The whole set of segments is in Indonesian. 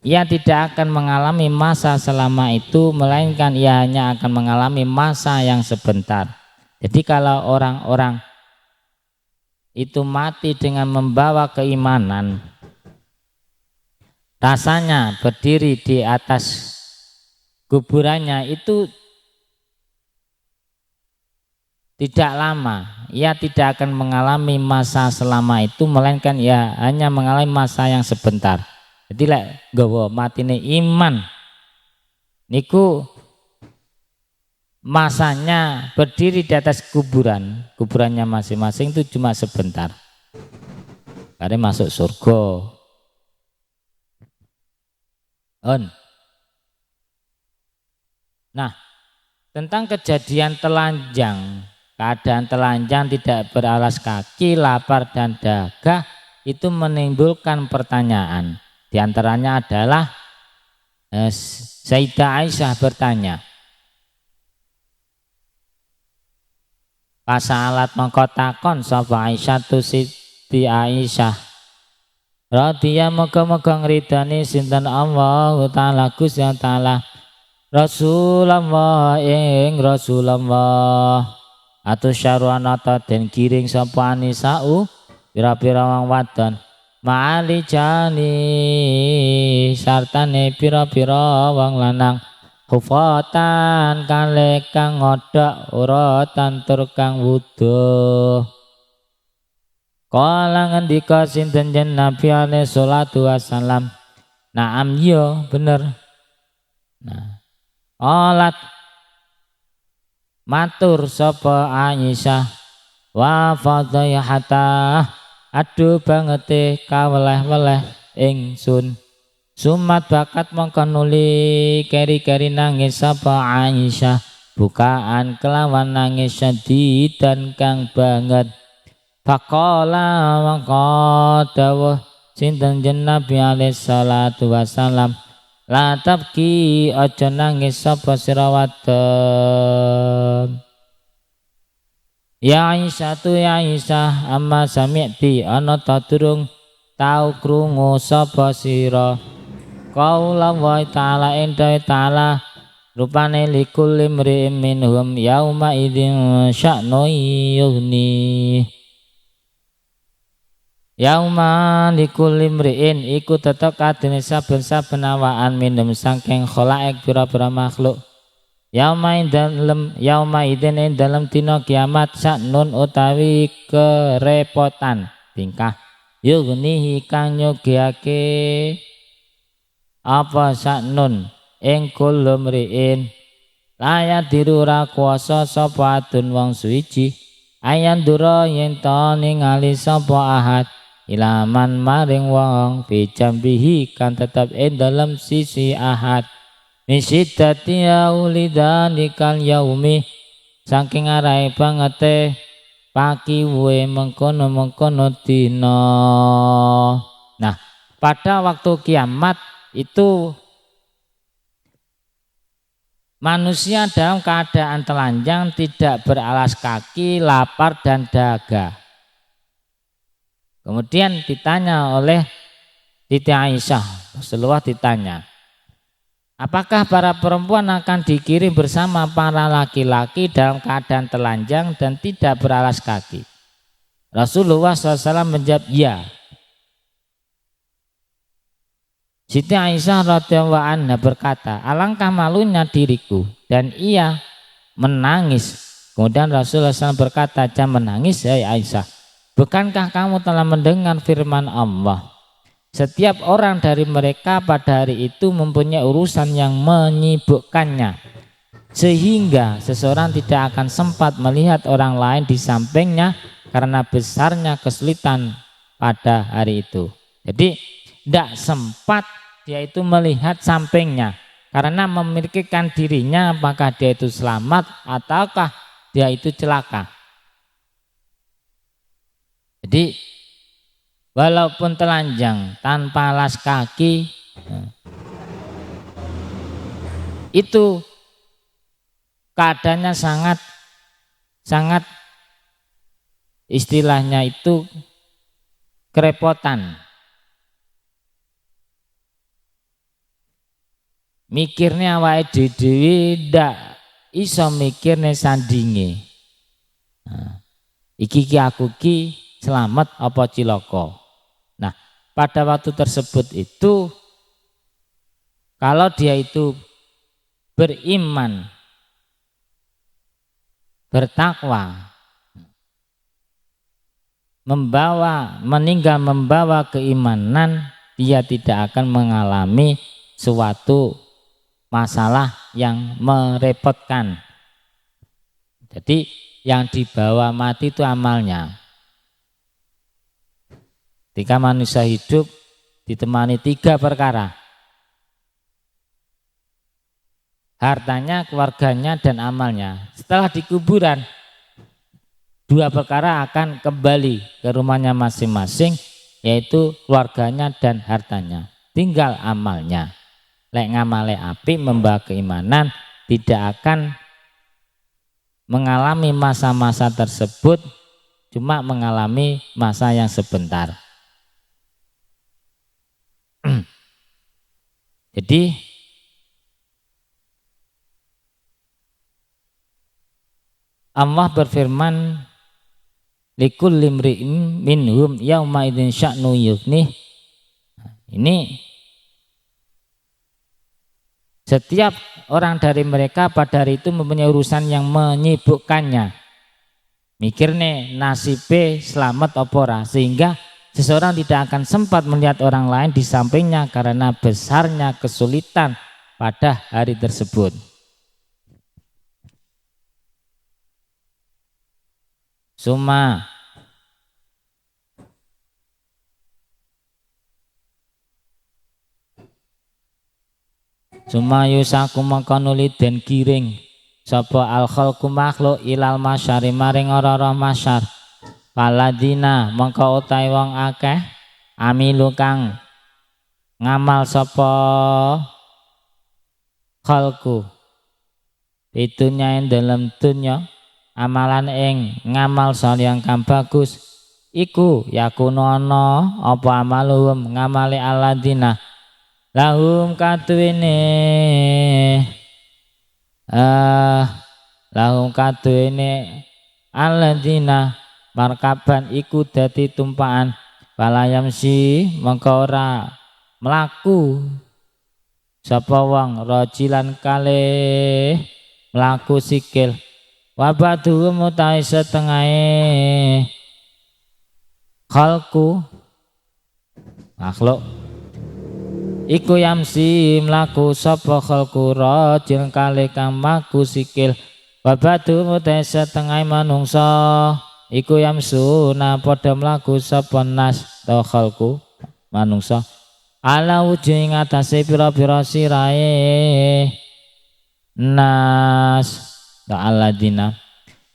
ia tidak akan mengalami masa selama itu, melainkan ia hanya akan mengalami masa yang sebentar. Jadi kalau orang-orang itu mati dengan membawa keimanan, rasanya berdiri di atas kuburannya itu tidak lama. Ia tidak akan mengalami masa selama itu, melainkan ia hanya mengalami masa yang sebentar. Jadi lek gawa matine iman niku masanya berdiri di atas kuburannya masing-masing itu cuma sebentar. Karena masuk surga. Nah, tentang kejadian telanjang, keadaan telanjang tidak beralas kaki, lapar dan dahaga itu menimbulkan pertanyaan. Di antaranya adalah Sayyidah Aisyah bertanya, pasalat mengkotakon sapa Aisyah tu Siti Aisyah radhiya moga-moga ngridani sinten Allah taala Gusti taala Rasulullah ing Rasulullah atus syarwanata den giring sapa anisau pira-pira wong wadon ma'ali jani sartane pira-pira wong lanang hufatan kale kang ngodhok uratan tur kang wuduh. Kala ngendika sinten jen Nabi alaihi salatu wasalam, naam yo bener. Nah, olat matur sapa Aisyah wa fadhiyata aduh bangete kaweleh-weleh ingsun. Sumat bakat mongko nuli keri-keri nangis sapa Aisyah bukaan kelawan nangis syadidan kang banget. Faqala mongko dawuh sinten jen Nabi alaihi salatu wasalam, la tabki aja nangis sapa sira wadon. Ya Aisyah tu ya Aisyah amma sami'ti ana ta durung tau krungu sapa sira qaula wa ta'ala inda ta'ala rupane likul limri'in minhum yauma idzin sya'nu yughni. Yauma likul limri'in iku tetep kadene saben-saben awaan minum saking khalaik pira-pira makhluk. Yauma idzin ing dalem dina kiamat sya'nun utawi kerepotan tingkah yughnihi kang nyugihake apa sya'nun ing kulum riin layat dirura kuasa sapa adun wong suwiji ayan dura yen to ningali sapa ahad ilaman maring wong fi jambihi kan tetap ing dalam sisi ahad misiddati yaulidanikal yaumi saking arai bangete pakiwe mengkono-mengkono dina. Nah, pada waktu kiamat itu manusia dalam keadaan telanjang, tidak beralas kaki, lapar dan dahaga. Kemudian ditanya oleh Siti Aisyah, Rasulullah ditanya, apakah para perempuan akan dikirim bersama para laki-laki dalam keadaan telanjang dan tidak beralas kaki? Rasulullah SAW menjawab, ya. Siti Aisyah radhiyallahu anha berkata, alangkah malunya diriku, dan ia menangis. Kemudian Rasulullah SAW berkata, jangan menangis hai Aisyah, bukankah kamu telah mendengar firman Allah, setiap orang dari mereka pada hari itu mempunyai urusan yang menyibukkannya, sehingga seseorang tidak akan sempat melihat orang lain di sampingnya karena besarnya kesulitan pada hari itu. Jadi tidak sempat dia itu melihat sampingnya karena memikirkan dirinya apakah dia itu selamat ataukah dia itu celaka. Jadi walaupun telanjang tanpa alas kaki itu keadaannya sangat istilahnya itu kerepotan. mikirnya awake dhewe ndak iso mikirne sandinge. Nah, iki aku ki selamat apa cilaka. Nah, pada waktu tersebut itu kalau dia itu beriman, bertakwa, meninggal membawa keimanan, dia tidak akan mengalami suatu masalah yang merepotkan. Jadi yang dibawa mati itu amalnya. Ketika manusia hidup ditemani 3 perkara: hartanya, keluarganya, dan amalnya. Setelah di kuburan, 2 perkara akan kembali ke rumahnya masing-masing, yaitu keluarganya dan hartanya. Tinggal amalnya. Lek ngamale apik membawa keimanan, tidak akan mengalami masa-masa tersebut, cuma mengalami masa yang sebentar. Jadi Allah berfirman, likulli imri'in minhum yauma idzin sya'nu yughnih. Ini setiap orang dari mereka pada hari itu mempunyai urusan yang menyibukkannya. Mikir nih nasibe selamat apa ora, sehingga seseorang tidak akan sempat melihat orang lain di sampingnya karena besarnya kesulitan pada hari tersebut. Suma yusaku mengkonuli den giring sapa al khalqu makhluk ilal masyari maring ora-ora masyar. Paladina mengko utahe wong akeh amilu kang ngamal sapa khalqu itunya ing dalam dunya amalan ing ngamal saliyang kang bagus iku yakunono apa amaluhum ngamali aladina lahum katuwene aladina markaban iku dadi tumpaan balayam si mengko ora mlaku sapa wong rajilan kalih mlaku sikil wabadu mutai setengahe khalku makhluk iku yamsi mlaku sapa khalku rajil kalih kang mlaku sikil wabadu mutai setengahe manungsa iku yamsuna padha mlaku sapa nas ta khalku manungsa ala wujud ing atase pira-pira sirahe nas ta'aladina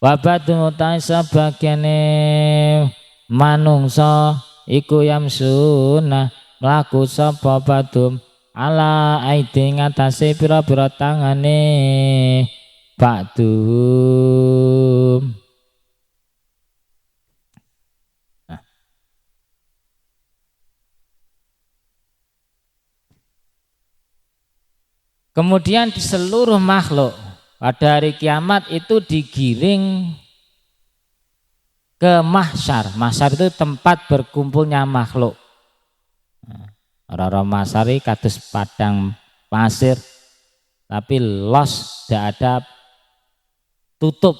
wabadu ta sebagiane manungsa iku yamsuna mlaku sapa badum ala aidi ngatasé pira-pira tangane badum. Kemudian di seluruh makhluk pada hari kiamat itu digiring ke mahsyar. Mahsyar itu tempat berkumpulnya makhluk. Orang-orang mahsyari kados padang pasir, tapi los, tidak ada tutup.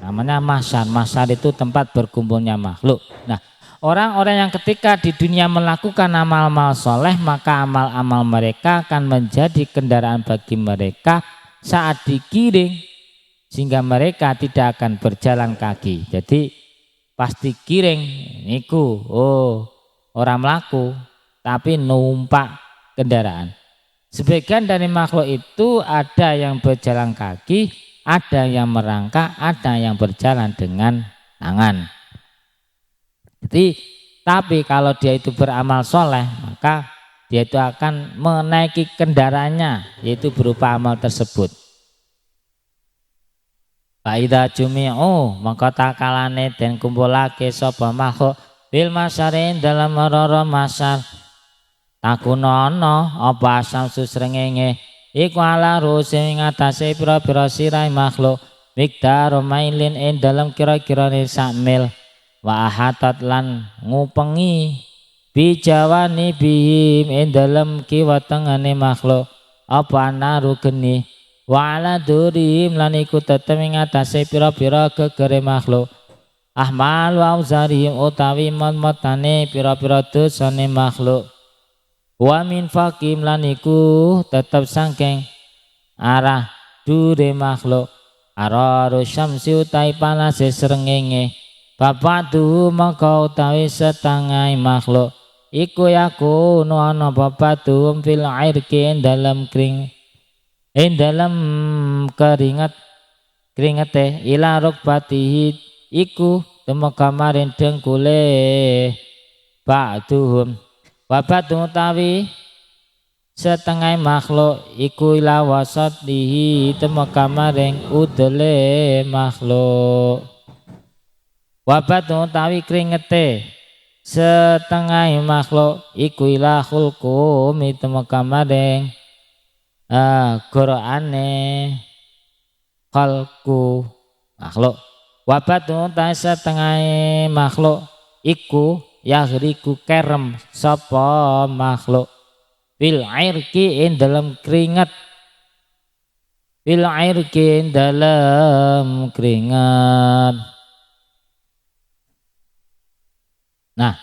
Namanya mahsyar. Mahsyar itu tempat berkumpulnya makhluk. Nah, orang-orang yang ketika di dunia melakukan amal-amal soleh, maka amal-amal mereka akan menjadi kendaraan bagi mereka saat digiring, sehingga mereka tidak akan berjalan kaki. Jadi pasti giring niku orang melaku tapi numpak kendaraan. Sebagian dari makhluk itu ada yang berjalan kaki, ada yang merangkak, ada yang berjalan dengan tangan. Jadi, tapi kalau dia itu beramal soleh, maka dia itu akan menaiki kendaraannya, yaitu berupa amal tersebut. Faida jumi'u maka takalane den kumpulake sapa makhluk bil masyarin dalam roro masyar takunono apa samsu srengenge iku ala rusi ngatasi pira-pira sirai makhluk mikdar mailin ing dalam kira-kirane sak mil wa ahatat lan ngupengi bijawani bihim ing dalam kiwa tengane makhluk apa naru geni wa ala durihim lan iku tetep ing atase pira-pira gegere makhluk ahmal wa uzarihim utawi motane pira-pira dosane makhluk wa min fakim lan iku tetep sangking arah dure makhluk araru syamsi utai panase srengenge bapak tuh maka utawi setengah makhluk iku yaku ana bapak tuh fil airki dalam keringete ila rukbatihi iku temu kamarin dengkule ba'duhum bapak tuh utawi setengah makhluk iku ila wasatihi temu kamaring udele makhluk wabat utawi kringete setengah makhluk iku ila khulqum temu kamaring goroane khalqu makhluk wabat utawi setengah makhluk iku yahriku kerem sapa makhluk fil airki in dalam keringat fil airki in dalam keringat. Nah,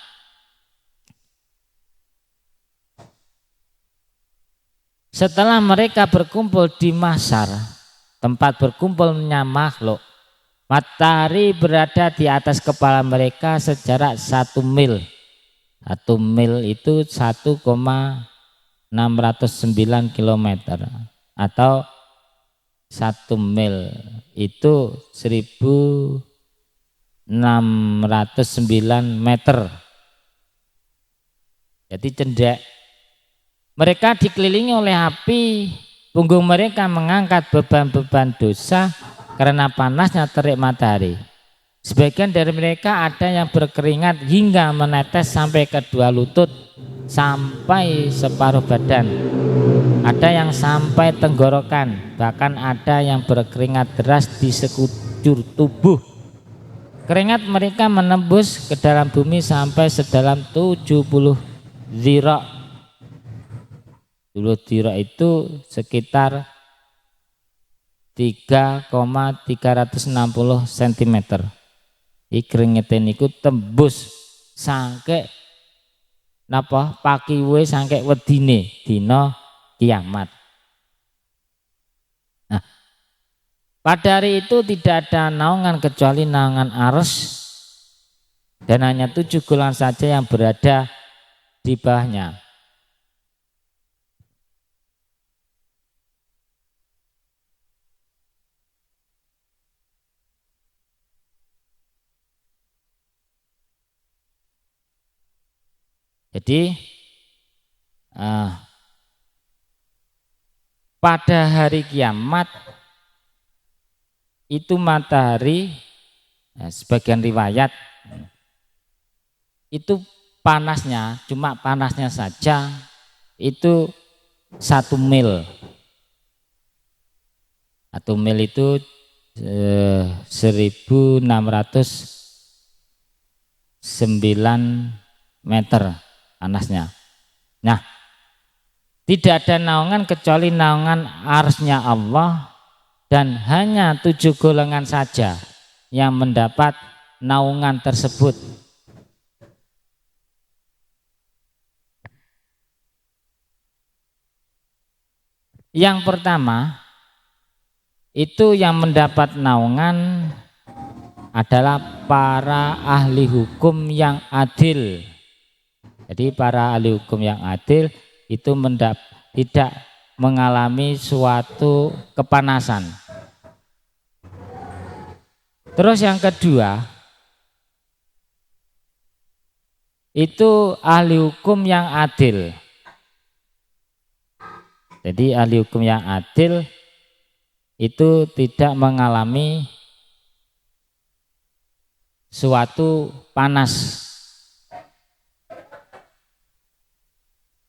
setelah mereka berkumpul di Mahsyar, tempat berkumpulnya makhluk, matahari berada di atas kepala mereka sejarak 1 mil. 1 mil itu 1,609 km atau 1 mil itu 1609 meter. Jadi cendek. Mereka dikelilingi oleh api, punggung mereka mengangkat beban-beban dosa karena panasnya terik matahari. Sebagian dari mereka ada yang berkeringat hingga menetes sampai kedua lutut, sampai separuh badan. Ada yang sampai tenggorokan, bahkan ada yang berkeringat deras di sekujur tubuh. Keringat mereka menembus ke dalam bumi sampai sedalam 70 zira'. Dulu zira' itu sekitar 3,360 cm. Keringetan niku tembus sangke napa pakiwe sangke wedine dina kiamat. Nah, pada hari itu tidak ada naungan kecuali naungan arsy dan hanya 7 golongan saja yang berada di bawahnya. Jadi pada hari kiamat itu matahari, sebagian riwayat itu panasnya, cuma panasnya saja itu 1 mil. 1 mil itu 1609 meter panasnya. Nah, tidak ada naungan kecuali naungan arsy-nya Allah dan hanya 7 golongan saja yang mendapat naungan tersebut. Yang pertama itu yang mendapat naungan adalah para ahli hukum yang adil. Jadi para ahli hukum yang adil itu tidak mengalami suatu kepanasan. Terus yang kedua itu ahli hukum yang adil. Jadi ahli hukum yang adil itu tidak mengalami suatu panas.